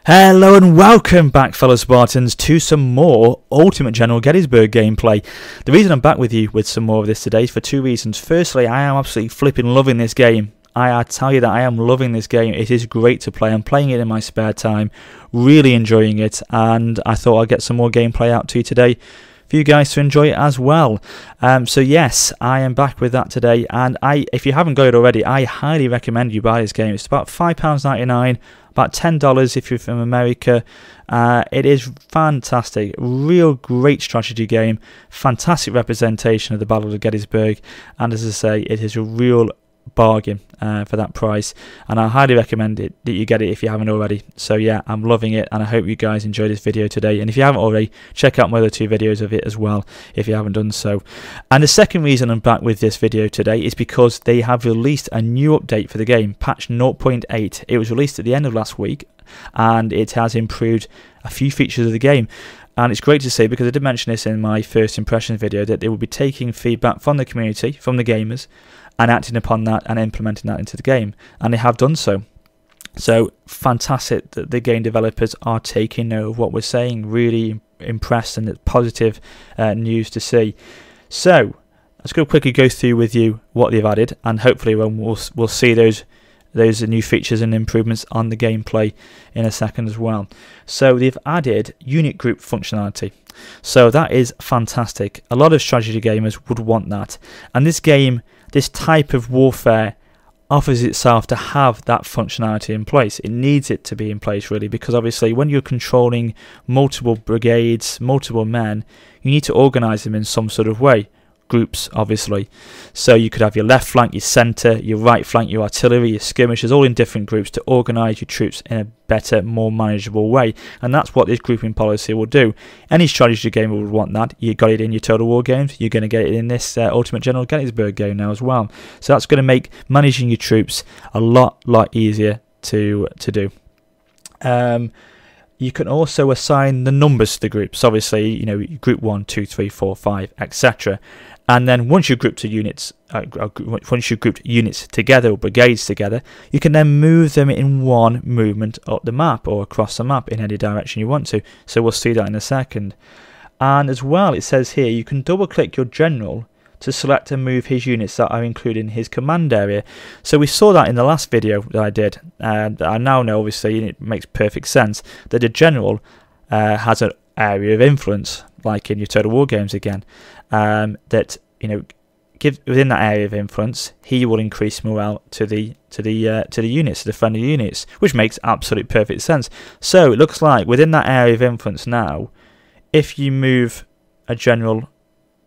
Hello and welcome back, fellow Spartans, to some more Ultimate General Gettysburg gameplay. The reason I'm back with you with some more of this today is for two reasons. Firstly, I am absolutely flipping loving this game. I tell you that I am loving this game. It is great to play. I'm playing it in my spare time, really enjoying it, and I thought I'd get some more gameplay out to you today for you guys to enjoy it as well. So yes, I am back with that today, and if you haven't got it already, I highly recommend you buy this game. It's about £5.99. About $10 if you're from America. It is fantastic, real great strategy game, fantastic representation of the Battle of Gettysburg, and as I say, it is a real bargain for that price, and I highly recommend it that you get it if you haven't already. So yeah, I'm loving it, and I hope you guys enjoy this video today, and if you haven't already, check out my other two videos of it as well if you haven't done so. And the second reason I'm back with this video today is because they have released a new update for the game, patch 0.8. It was released at the end of last week, and it has improved a few features of the game. And it's great to see, because I did mention this in my first impressions video, that they will be taking feedback from the community, from the gamers, and acting upon that and implementing that into the game, and they have done so. So fantastic that the game developers are taking note of what we're saying. Really impressed, and it's positive news to see. So let's quickly go through with you what they've added, and hopefully we'll see those new features and improvements on the gameplay in a second as well. So they've added unit group functionality. So that is fantastic. A lot of strategy gamers would want that, and this game, this type of warfare, offers itself to have that functionality in place. It needs it to be in place, really, because obviously when you're controlling multiple brigades, multiple men, you need to organise them in some sort of way. Groups, obviously. So you could have your left flank, your centre, your right flank, your artillery, your skirmishers, all in different groups to organise your troops in a better, more manageable way. And that's what this grouping policy will do. Any strategy gamer would want that. You got it in your Total War games, you're going to get it in this Ultimate General Gettysburg game now as well. So that's going to make managing your troops a lot easier to do. You can also assign the numbers to the groups. Obviously, you know, group 1, 2, 3, 4, 5, etc. And then once you've grouped units, together, or brigades together, you can then move them in one movement up the map or across the map in any direction you want to. So we'll see that in a second. And as well, it says here you can double-click your general to select and move his units that are included in his command area. So we saw that in the last video that I did, and I now know, obviously, and it makes perfect sense, that a general has an area of influence, like in your Total War games again, that, you know, within that area of influence, he will increase morale to the units, to the friendly units, which makes absolute perfect sense. So it looks like within that area of influence now, if you move a general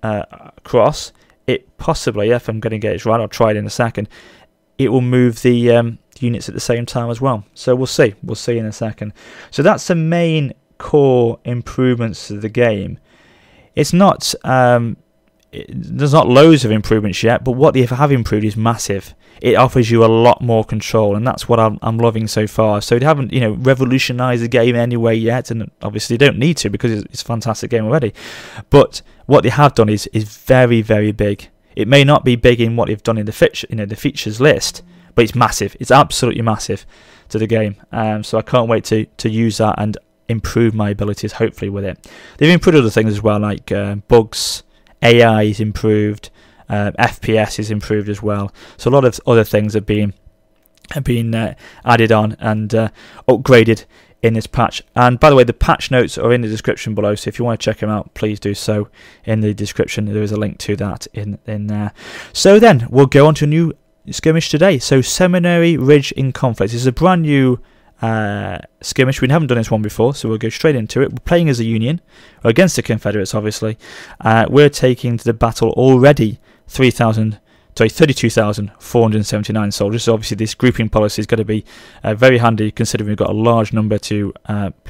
across, it possibly, if I'm going to get it right, I'll try it in a second, it will move the units at the same time as well. So we'll see in a second. So that's the main core improvements to the game. It's not there's not loads of improvements yet, but what they have improved is massive. It offers you a lot more control, and that's what I'm loving so far. So they haven't, you know, revolutionised the game anyway yet, and obviously they don't need to, because it's a fantastic game already. But what they have done is very big. It may not be big in what they've done in the features list, but it's massive. It's absolutely massive to the game. So I can't wait to use that and improve my abilities, hopefully, with it. They've improved other things as well, like bugs, AI is improved, FPS is improved as well. So a lot of other things have been added on and upgraded in this patch. And by the way, the patch notes are in the description below, so if you want to check them out, please do so in the description. There is a link to that in there. So then we'll go on to a new skirmish today. So Seminary Ridge in Conflict. This is a brand new skirmish. We haven't done this one before, so we'll go straight into it. We're playing as a Union against the Confederates, obviously. We're taking to the battle already 32,479 soldiers. So obviously this grouping policy is going to be very handy, considering we've got a large number to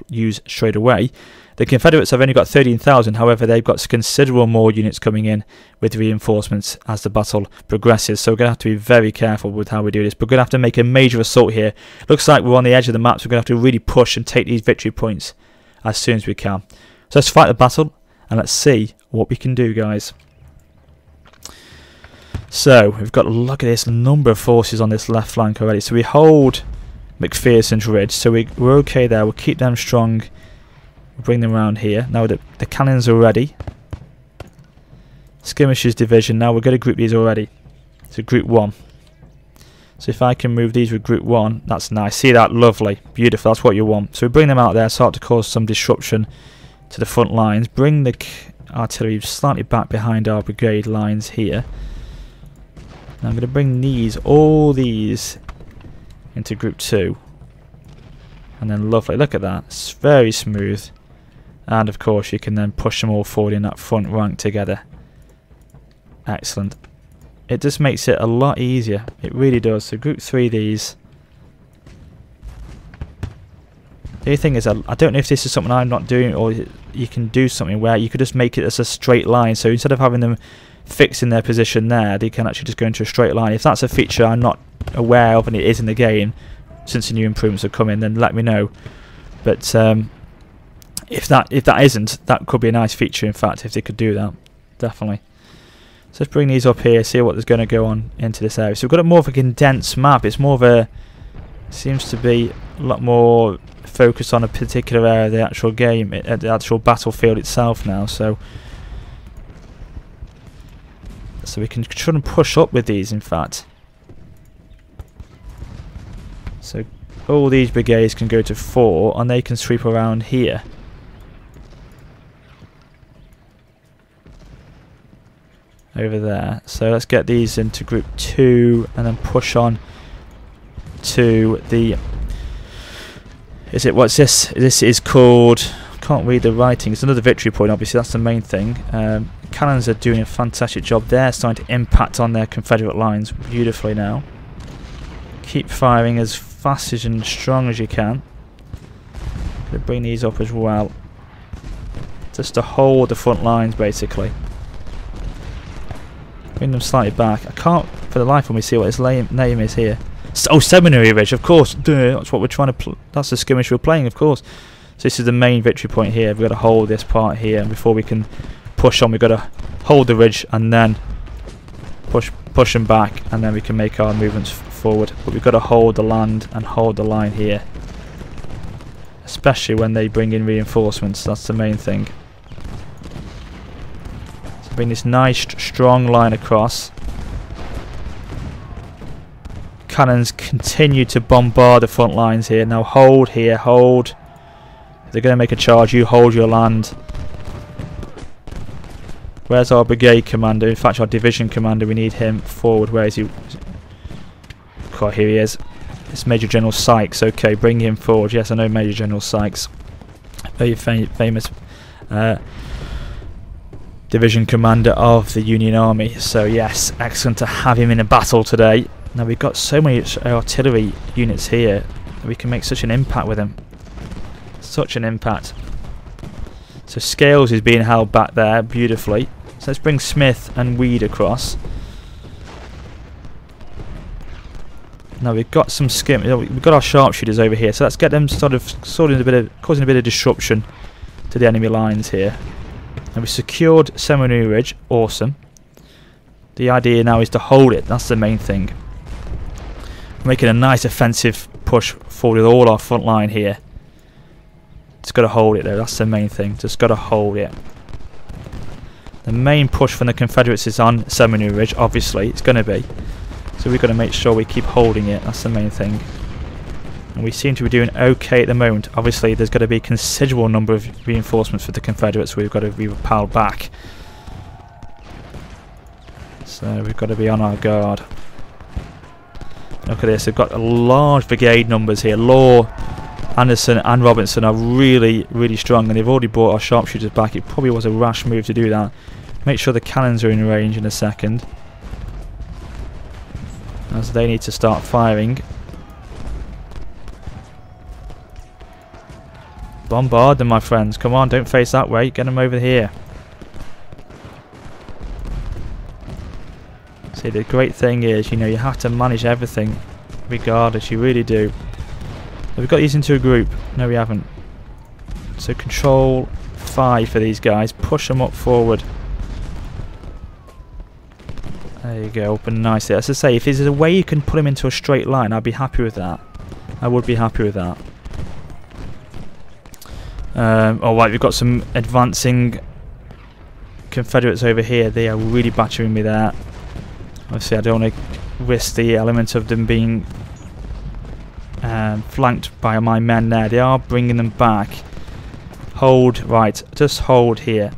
use straight away. The Confederates have only got 13,000, however they've got considerable more units coming in with reinforcements as the battle progresses, so we're going to have to be very careful with how we do this. We're going to have to make a major assault here. Looks like we're on the edge of the map, so we're going to have to really push and take these victory points as soon as we can. So let's fight the battle, and let's see what we can do, guys. So we've got, look at this number of forces on this left flank already. So we hold McPherson's Ridge. So we're okay there. We'll keep them strong. We'll bring them around here. Now the cannons are ready. Skirmishers Division. Now we're going to group these already. So Group 1. So if I can move these with Group 1, that's nice. See that? Lovely. Beautiful. That's what you want. So we bring them out there, start to cause some disruption to the front lines. Bring the artillery slightly back behind our brigade lines here. Now I'm going to bring all these into Group 2. And then lovely. Look at that. It's very smooth. And of course you can then push them all forward in that front rank together. Excellent. It just makes it a lot easier. It really does. So Group 3 these. The only thing is, I don't know if this is something I'm not doing, or you can do something where you could just make it as a straight line. So instead of having them fixed in their position there, they can actually just go into a straight line. If that's a feature I'm not aware of and it is in the game, since the new improvements have come in, then let me know. But if that isn't, that could be a nice feature. In fact, if they could do that, definitely. So let's bring these up here, see what is going to go on into this area. So we've got a more of a condensed map. It's more of a, seems to be a lot more focused on a particular area of the actual game, the actual battlefield itself now. So we can try and push up with these, in fact. So all these brigades can go to 4, and they can sweep around here. Over there. So let's get these into Group 2 and then push on to the... what's this? This is called... I can't read the writing. It's another victory point, obviously. That's the main thing. Cannons are doing a fantastic job. They're starting to impact on their Confederate lines beautifully now. Keep firing as fast and strong as you can. Gonna bring these up as well. Just to hold the front lines, basically. Bring them slightly back. I can't for the life of me see what his name is here. Oh, Seminary Ridge, of course. Duh, that's what we're trying to that's the skirmish we're playing, of course. So this is the main victory point here. We've got to hold this part here, and before we can push on, we've got to hold the ridge and then push them back, and then we can make our movements forward. But we've got to hold the land and hold the line here, especially when they bring in reinforcements. That's the main thing. Bring this nice strong line across. Cannons continue to bombard the front lines here. Now hold here, hold. If they're going to make a charge, you hold your land. Where's our brigade commander? In fact, our division commander, we need him forward. Where is he? Oh, here he is. It's Major General Sykes. Okay, bring him forward. Yes, I know Major General Sykes. Very famous division commander of the Union Army. So yes, excellent to have him in a battle today. Now we've got so many artillery units here that we can make such an impact with them. Such an impact. So Scales is being held back there beautifully. So let's bring Smith and Weed across. Now we've got some we've got our sharpshooters over here. So let's get them causing a bit of disruption to the enemy lines here. And we've secured Seminary Ridge. Awesome. The idea now is to hold it. That's the main thing. We're making a nice offensive push forward with all our front line here. Just got to hold it though. That's the main thing. Just got to hold it. The main push from the Confederates is on Seminary Ridge. Obviously, it's going to be. So we've got to make sure we keep holding it. That's the main thing. And we seem to be doing okay at the moment. Obviously, there's got to be a considerable number of reinforcements for the Confederates. We've got to be repelled back. So we've got to be on our guard. Look at this. They've got a large brigade numbers here. Law, Anderson and Robinson are really, really strong. And they've already brought our sharpshooters back. It probably was a rash move to do that. Make sure the cannons are in range in a second, as they need to start firing. Bombard them, my friends. Come on, don't face that way. Get them over here. See, the great thing is, you know, you have to manage everything regardless. You really do. Have we got these into a group? No, we haven't. So control 5 for these guys. Push them up forward. There you go. Open nicely. As I say, if there's a way you can put them into a straight line, I'd be happy with that. I would be happy with that. Alright, we've got some advancing Confederates over here. They are really battering me there. Obviously I don't want to risk the element of them being flanked by my men there. They are bringing them back. Hold, right, just hold here.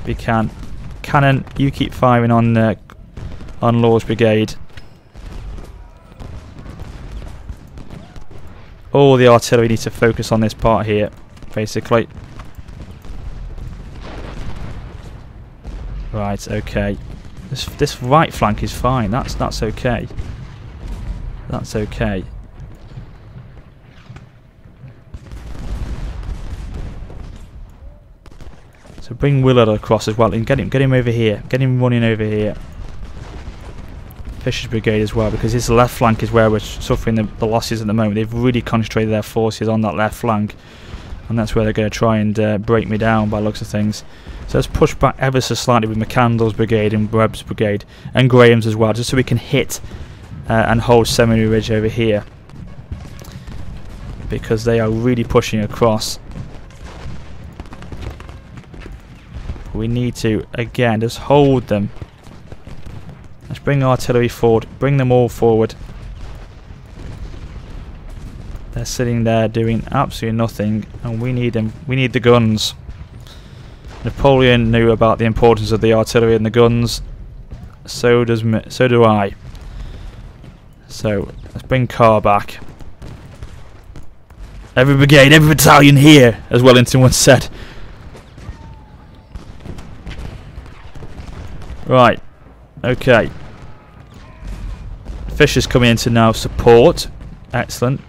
If you can. Cannon, you keep firing on Law's brigade. All the artillery needs to focus on this part here, basically. Right, okay. This right flank is fine. That's okay. That's okay. So bring Willard across as well and get him over here. Get him running over here. Fisher's brigade as well, because his left flank is where we're suffering the losses at the moment. They've really concentrated their forces on that left flank, and that's where they're going to try and break me down by the looks of things. So let's push back ever so slightly with McCandl's brigade and Webb's brigade and Graham's as well, just so we can hit and hold Seminary Ridge over here, because they are really pushing across. We need to again just hold them. Let's bring artillery forward. Bring them all forward. They're sitting there doing absolutely nothing, and we need them. We need the guns. Napoleon knew about the importance of the artillery and the guns. So do I. So let's bring Carr back. Every brigade, every battalion here, as Wellington once said. Right. Okay. Fisher's coming in to now support. Excellent.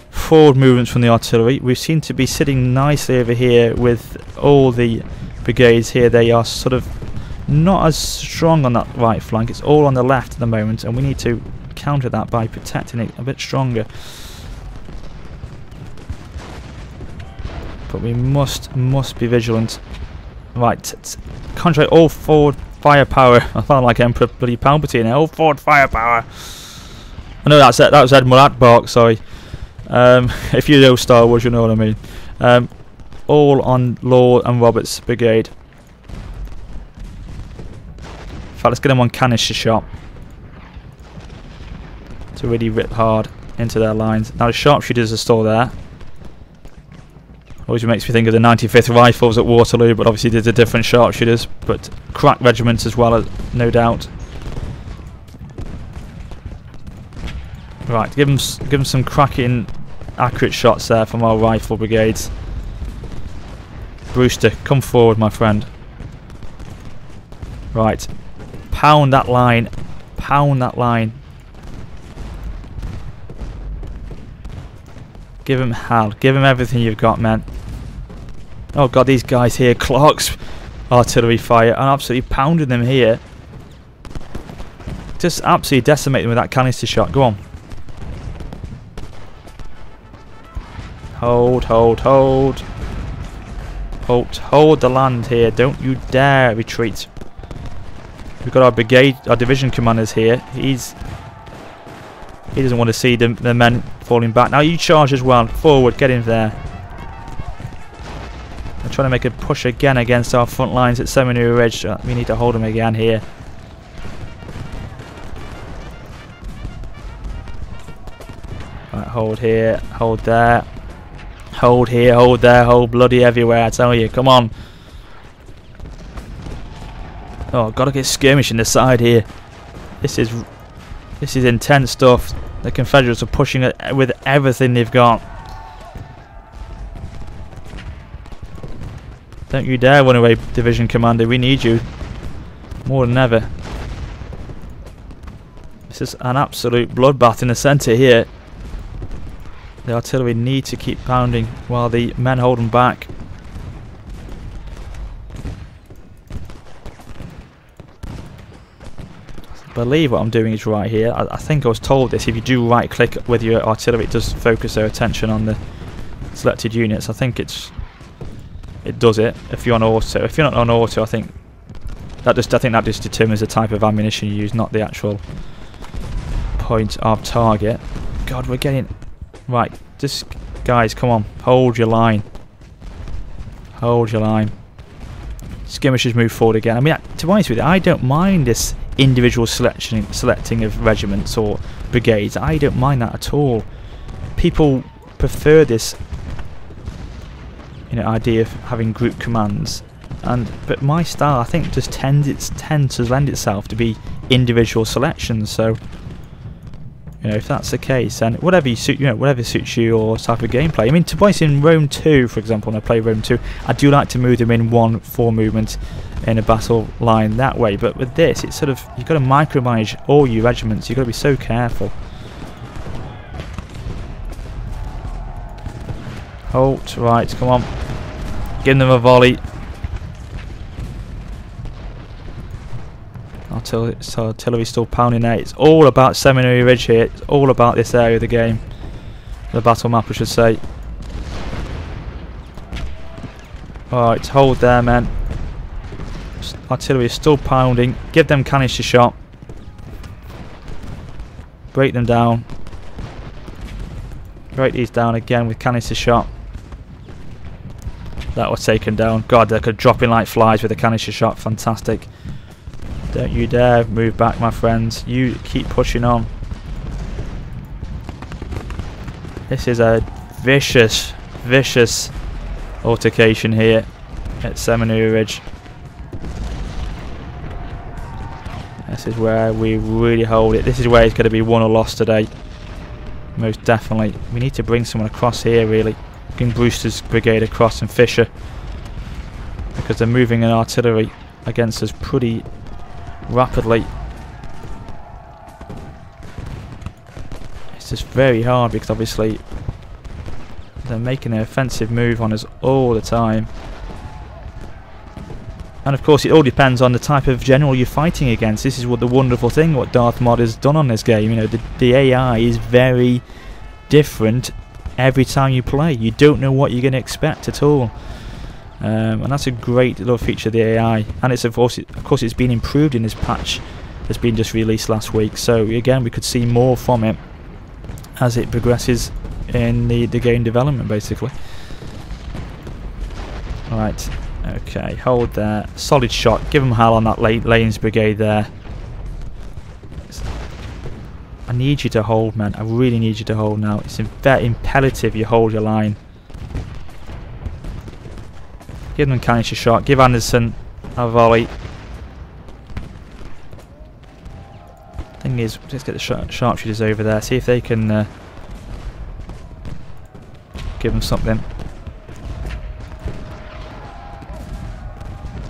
Forward movements from the artillery. We seem to be sitting nicely over here with all the brigades here. They are sort of not as strong on that right flank. It's all on the left at the moment, and we need to counter that by protecting it a bit stronger. But we must be vigilant. Right. Concentrate all forward firepower. I sound like Emperor bloody Palpatine now. All forward firepower. I know that's it. That was Admiral Atbark, sorry. If you know Star Wars, you know what I mean. All on Law and Roberts' brigade. In fact, let's get them on canister shot to really rip hard into their lines. Now the sharpshooters are still there. Always makes me think of the 95th Rifles at Waterloo, but obviously there's a different sharpshooters, but crack regiments as well, no doubt. Right, give them some cracking, accurate shots there from our rifle brigades. Brewster, come forward, my friend. Right, pound that line, pound that line. Give him hell, give him everything you've got, man. Oh god, these guys here, Clark's artillery fire, and absolutely pounding them here. Just absolutely decimate them with that canister shot. Go on. Hold the land here. Don't you dare retreat. We've got our brigade, our division commanders here. He doesn't want to see the men falling back. Now you charge as well. Forward, get in there. They're trying to make a push again against our front lines at Seminary Ridge. We need to hold them again here. Right, hold here, hold there. Hold here, hold there, hold bloody everywhere, I tell you. Come on. Oh, gotta get skirmishing the side here. This is intense stuff. The Confederates are pushing it with everything they've got. Don't you dare run away, Division Commander. We need you more than ever. This is an absolute bloodbath in the centre here. The artillery need to keep pounding while the men hold them back. I believe what I'm doing is right here. I think I was told this. If you do right click with your artillery, it does focus their attention on the selected units. I think it does it if you're on auto. If you're not on auto, I think that just determines the type of ammunition you use, not the actual point of target. God, we're getting... Right, just... Guys, come on. Hold your line. Hold your line. Skirmishers move forward again. I mean, to be honest with you, I don't mind this individual selecting of regiments or brigades. I don't mind that at all. People prefer this, you know, idea of having group commands, but my style, I think, just tends to lend itself to be individual selections. So, you know, if that's the case, then whatever suits you or type of gameplay. I mean, to be honest, in Rome 2, for example, when I play Rome 2, I do like to move them in 1-4 movement in a battle line that way. But with this, it's sort of, you've got to micromanage all your regiments. You've got to be so careful. Halt, right, come on. Give them a volley. Artillery's still pounding there. It's all about Seminary Ridge here. It's all about this area of the game. The battle map, I should say. Alright, hold there, man. Artillery is still pounding. Give them canister shot. Break them down. Break these down again with canister shot. That was taken down. God, they could drop in like flies with a canister shot. Fantastic. Don't you dare move back, my friends. You keep pushing on. This is a vicious, vicious altercation here at Seminary Ridge. This is where we really hold it. This is where it's going to be won or lost today. Most definitely. We need to bring someone across here, really. Bring Brewster's brigade across and Fisher. Because they're moving an artillery against us pretty rapidly. It's just very hard because obviously they're making an offensive move on us all the time. And of course it all depends on the type of general you're fighting against. This is what the wonderful thing what Darth Mod has done on this game. You know, the AI is very different every time you play. You don't know what you're going to expect at all. And that's a great little feature of the AI, and it's of course it's been improved in this patch that's been just released last week. So again, we could see more from it as it progresses in the game development, basically. Alright, okay, hold there. Solid shot. Give them hell on that Lane's brigade there. I need you to hold, man. I really need you to hold now. It's very imperative you hold your line. Give them canister shot. Give Anderson a volley. Thing is, let's get the sharpshooters over there. See if they can give them something.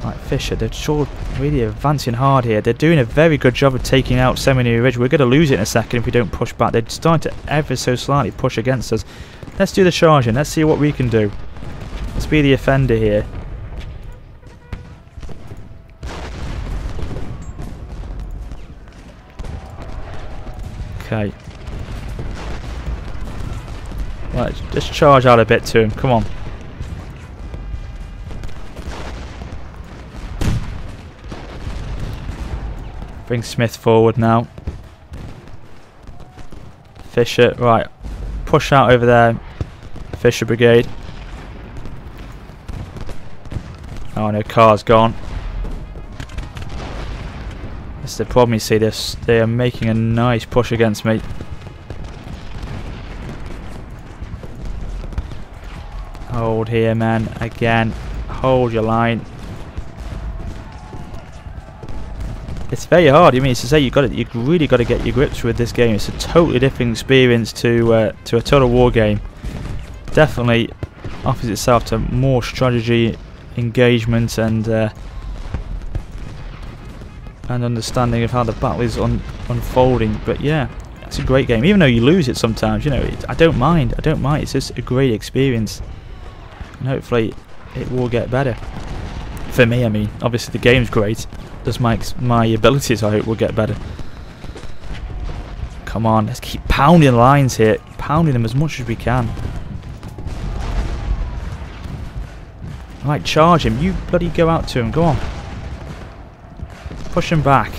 Right, Fisher, they're sure really advancing hard here. They're doing a very good job of taking out Seminary Ridge. We're going to lose it in a second if we don't push back. They're starting to ever so slightly push against us. Let's do the charging. Let's see what we can do. Let's be the offender here. Okay. Right, just charge out a bit to him. Come on. Bring Smith forward now. Fisher, right. Push out over there. Fisher Brigade. Oh no, car's gone. That's the problem, you see this. They are making a nice push against me. Hold here, man. Again, hold your line. It's very hard. I mean, to say you've really got to get your grips with this game. It's a totally different experience to a Total War game. Definitely offers itself to more strategy, engagement, and understanding of how the battle is unfolding. But yeah, it's a great game. Even though you lose it sometimes, you know, I don't mind. I don't mind. It's just a great experience, and hopefully it will get better. For me, I mean, obviously the game's great. Just my abilities, I hope, will get better. Come on, let's keep pounding lines here, pounding them as much as we can. Right, charge him. You bloody go out to him. Go on. Push him back.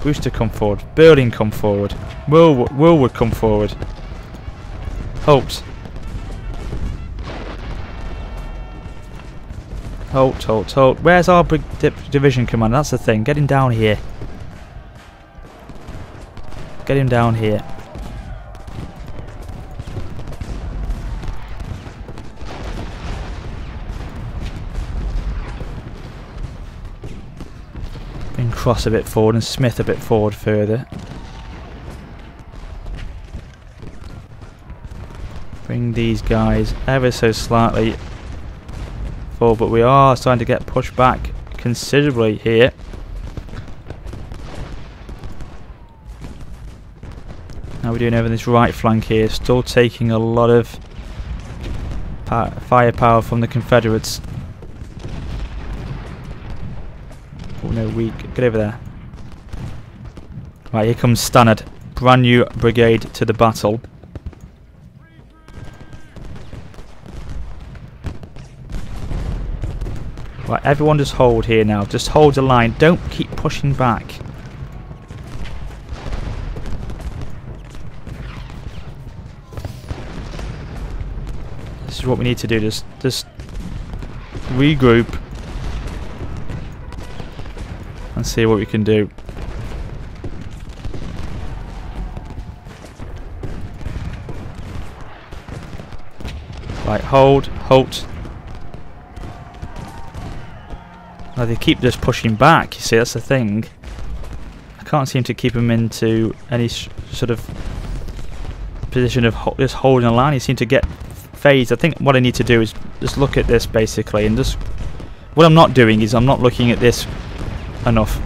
Brewster, come forward. Berlin, come forward. Woolwood, come forward. Holt. Holt. Where's our division commander? That's the thing. Get him down here. Get him down here. Bring Cross a bit forward and Smith a bit forward further. Bring these guys ever so slightly forward, but we are starting to get pushed back considerably here. How are we doing over this right flank here? Still taking a lot of firepower from the Confederates. Oh no, get over there. Right, here comes Stannard. Brand new brigade to the battle. Right, everyone just hold here now. Just hold the line. Don't keep pushing back. This is what we need to do. Just regroup and see what we can do. Right, hold, halt. Now they keep just pushing back, you see, that's the thing. I can't seem to keep him into any sort of position of just holding a line. He seems to get phased. I think what I need to do is just look at this basically, and just what I'm not doing is I'm not looking at this enough.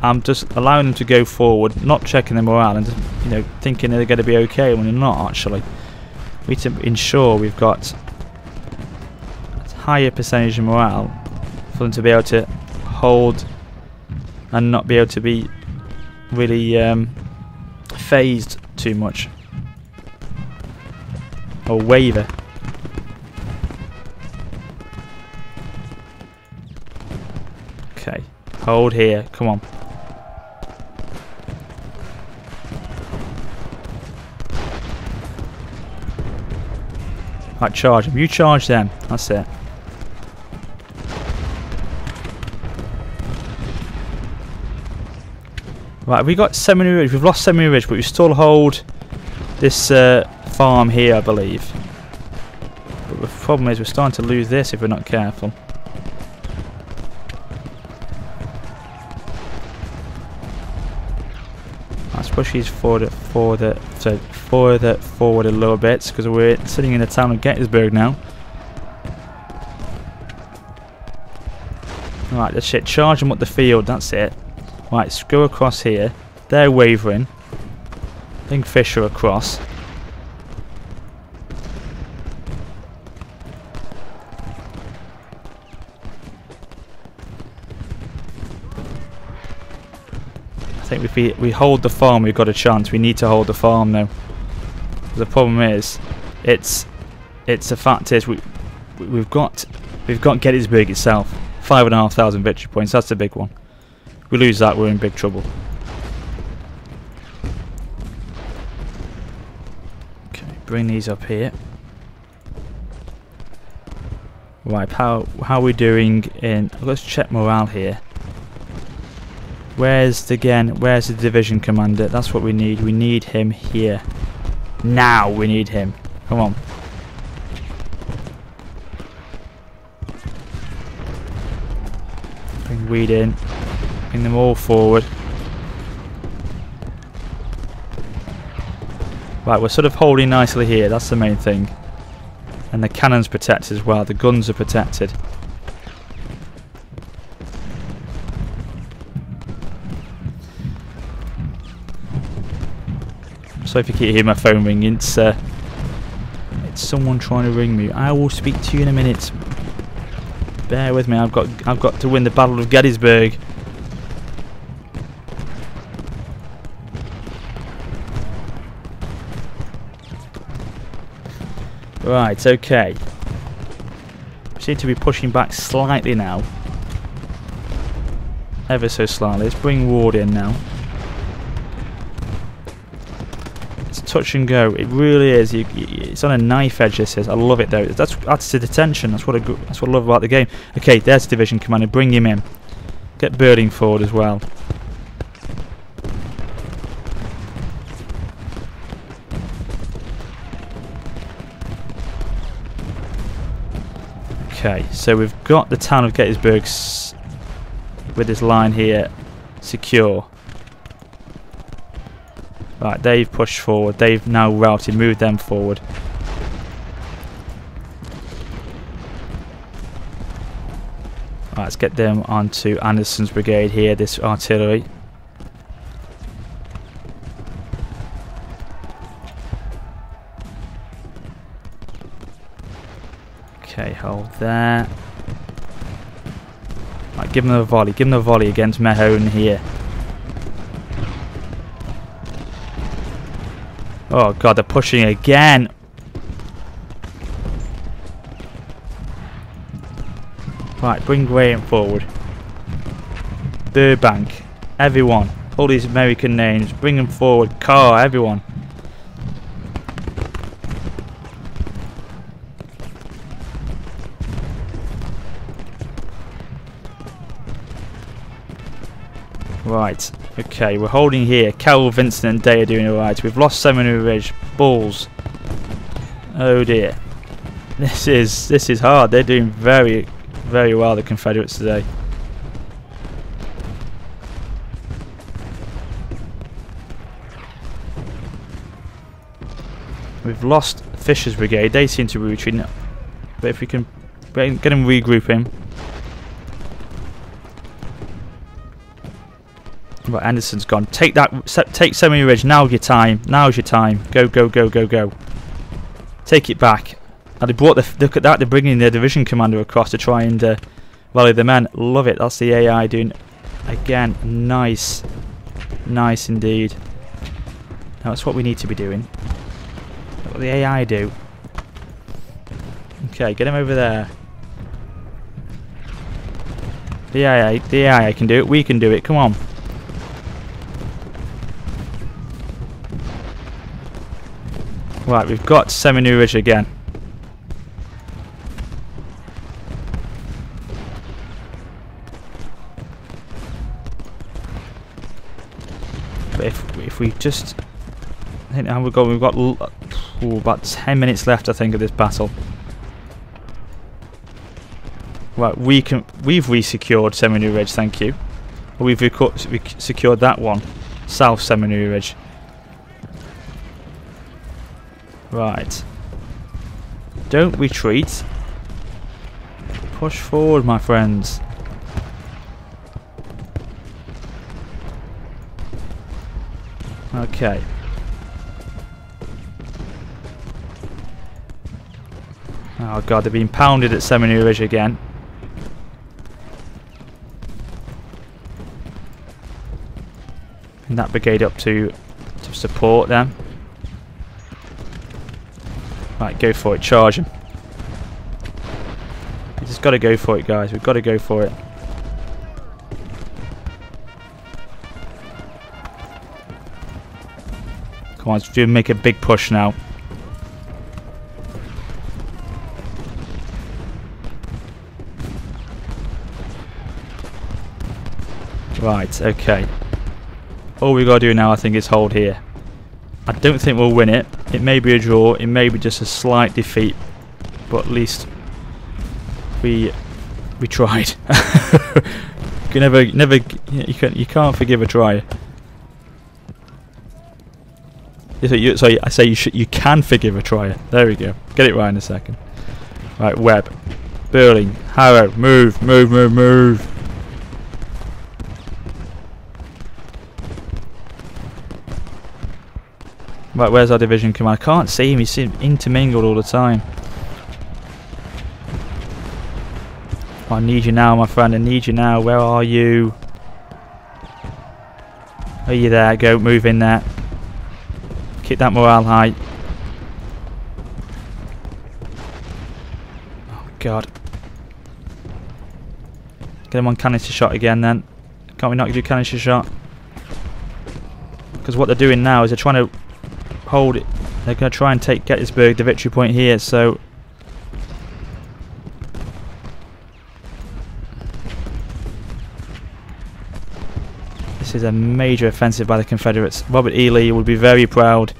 I'm just allowing them to go forward, not checking their morale, and just, you know, thinking they're going to be okay when they're not actually. We need to ensure we've got a higher percentage of morale for them to be able to hold and not be able to be really phased too much or waver. Okay, hold here, come on. Right, charge them. You charge them. That's it. Right, we got Seminary Ridge. We've lost Seminary Ridge, but we still hold this farm here, I believe. But the problem is we're starting to lose this if we're not careful. Let's push these further forward a little bit, because we're sitting in the town of Gettysburg now. Right, that's it. Charge them up the field. That's it. Right, let's go across here. They're wavering. Bring Fisher across. I think if we hold the farm, we've got a chance. We need to hold the farm now. The problem is, it's the fact is we've got Gettysburg itself, 5,500 victory points. That's the big one. If we lose that, we're in big trouble. Okay, bring these up here. Right, how are we doing in? Let's check morale here. Where's the division commander? That's what we need. We need him here. Now we need him. Come on. Bring Weed in. Bring them all forward. Right, we're sort of holding nicely here. That's the main thing. And the cannon's protected as well. The guns are protected. So if you keep hearing my phone ringing, it's someone trying to ring me. I will speak to you in a minute. Bear with me. I've got to win the Battle of Gettysburg. Right, okay. We seem to be pushing back slightly now. Ever so slightly. Let's bring Ward in now. touch and go. It really is. It's on a knife edge. This is. I love it though. That's the detention. That's what I love about the game. Okay, there's the division commander. Bring him in. Get Birding forward as well. Okay, so we've got the town of Gettysburg with this line here secure. Right, they've pushed forward. They've now routed, moved them forward. Right, let's get them onto Anderson's brigade here, this artillery. Okay, hold there. Right, give them a volley. Give them a volley against Mahone here. Oh god, they're pushing again. Right, bring Graham forward. Burbank. Everyone. All these American names. Bring them forward. Carr, everyone. Right, okay, we're holding here. Carroll, Vincent and Day are doing alright. We've lost Seminary Ridge. Balls. Oh dear. This is hard. They're doing very, very well, the Confederates today. We've lost Fisher's brigade. They seem to be retreating. But if we can get them regrouping. Right, Anderson's gone. Take Seminary Ridge. Now's your time. Now's your time. Go, go, go, go, go. Take it back. Now they brought look at that. They're bringing their division commander across to try and rally the men. Love it. That's the AI doing again. Nice, nice indeed. Now that's what we need to be doing. That's what the AI do. Okay, get him over there. The AI can do it. We can do it. Come on. Right, we've got Seminary Ridge again. But if we just, I think now we've got about 10 minutes left, I think, of this battle. Right, we've re-secured Seminary Ridge, thank you. We've secured that one, South Seminary Ridge. Right. Don't retreat. Push forward, my friends. Okay. Oh god, they're being pounded at Seminary Ridge again. And that brigade up to support them. Right, go for it. Charge him. We just got to go for it, guys. We've got to go for it. Come on, let's do make a big push now. Right, okay. All we got to do now, I think, is hold here. I don't think we'll win it. It may be a draw. It may be just a slight defeat, but at least we tried. You can't forgive a try. Sorry, I say you can forgive a try. There we go. Get it right in a second. Right, Webb, Burling, Harrow, move, move, move, move. Right, where's our division command? I can't see him. He's intermingled all the time. I need you now, my friend. I need you now. Where are you? Are you there? Go, move in there. Keep that morale high. Oh, God. Get him on canister shot again, then. Can't we not do canister shot? Because what they're doing now is they're trying to hold it. They're going to try and take Gettysburg, the victory point here. So this is a major offensive by the Confederates. Robert E. Lee would be very proud.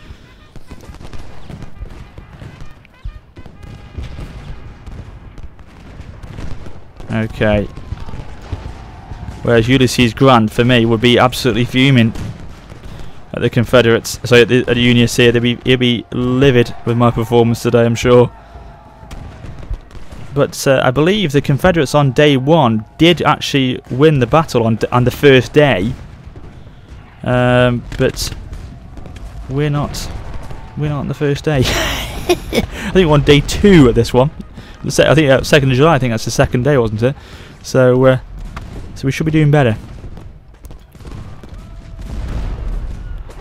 Okay. Whereas Ulysses Grant, for me, would be absolutely fuming at the Confederates. So at the Union here, he'd be livid with my performance today, I'm sure. But I believe the Confederates on day 1 did actually win the battle on the first day. But we're not on the first day. I think we're on day 2 at this one. I think 2nd of July. I think that's the 2nd day, wasn't it? So we should be doing better.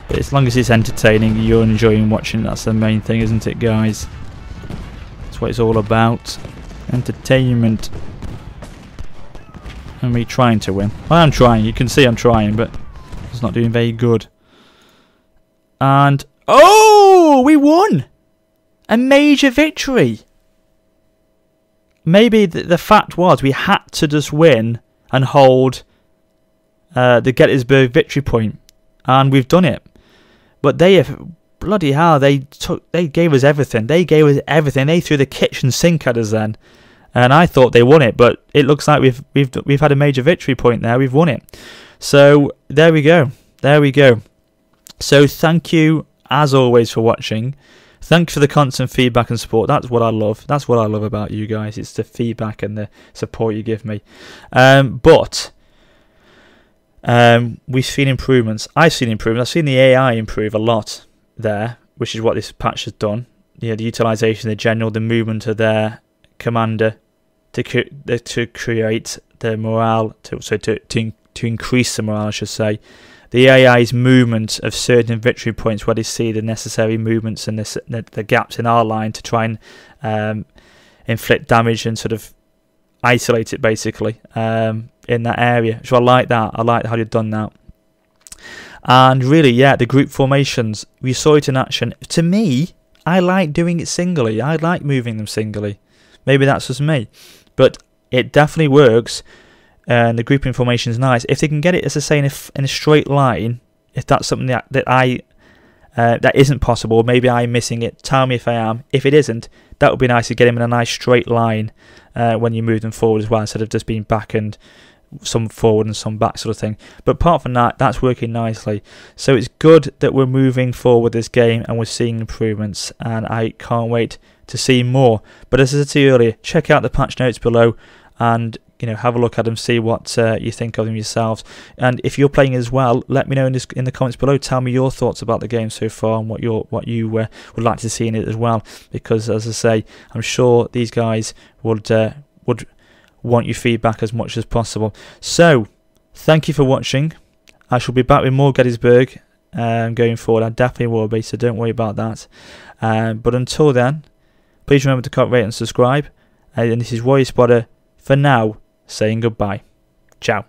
But as long as it's entertaining, you're enjoying watching. That's the main thing, isn't it, guys? That's what it's all about. Entertainment. And me trying to win. I am trying. You can see I'm trying, but it's not doing very good. And oh, we won! A major victory. Maybe the fact was we had to just win and hold the Gettysburg victory point, and we've done it. But they have, bloody hell, they gave us everything. They gave us everything. They threw the kitchen sink at us then, and I thought they won it, but it looks like we've had a major victory point there. We've won it. So there we go. There we go. So thank you as always for watching. Thanks for the constant feedback and support. That's what I love. That's what I love about you guys. It's the feedback and the support you give me. But we've seen improvements. I've seen improvements. I've seen the AI improve a lot there, which is what this patch has done. The utilisation of the general, the movement of their commander to create the morale, to increase the morale, I should say. The AI's movement of certain victory points where they see the necessary movements and the gaps in our line to try and inflict damage and sort of isolate it basically in that area. So I like that. I like how they've done that. And really, yeah, the group formations, we saw it in action. To me, I like doing it singly. I like moving them singly. Maybe that's just me. But it definitely works. And the grouping formation is nice. If they can get it, as I say, in a straight line, if that's something that isn't possible, maybe I'm missing it. Tell me if I am. If it isn't, that would be nice to get them in a nice straight line when you move them forward as well, instead of just being back and some forward and some back sort of thing. But apart from that, that's working nicely. So it's good that we're moving forward this game and we're seeing improvements, and I can't wait to see more. But as I said to you earlier, check out the patch notes below and have a look at them, see what you think of them yourselves. And if you're playing as well, let me know in the comments below. Tell me your thoughts about the game so far and what you would like to see in it as well. Because as I say, I'm sure these guys would want your feedback as much as possible. So thank you for watching. I shall be back with more Gettysburg going forward. I definitely will be, so don't worry about that. But until then, please remember to comment, rate and subscribe. And this is WarriorofSparta for now, saying goodbye. Ciao.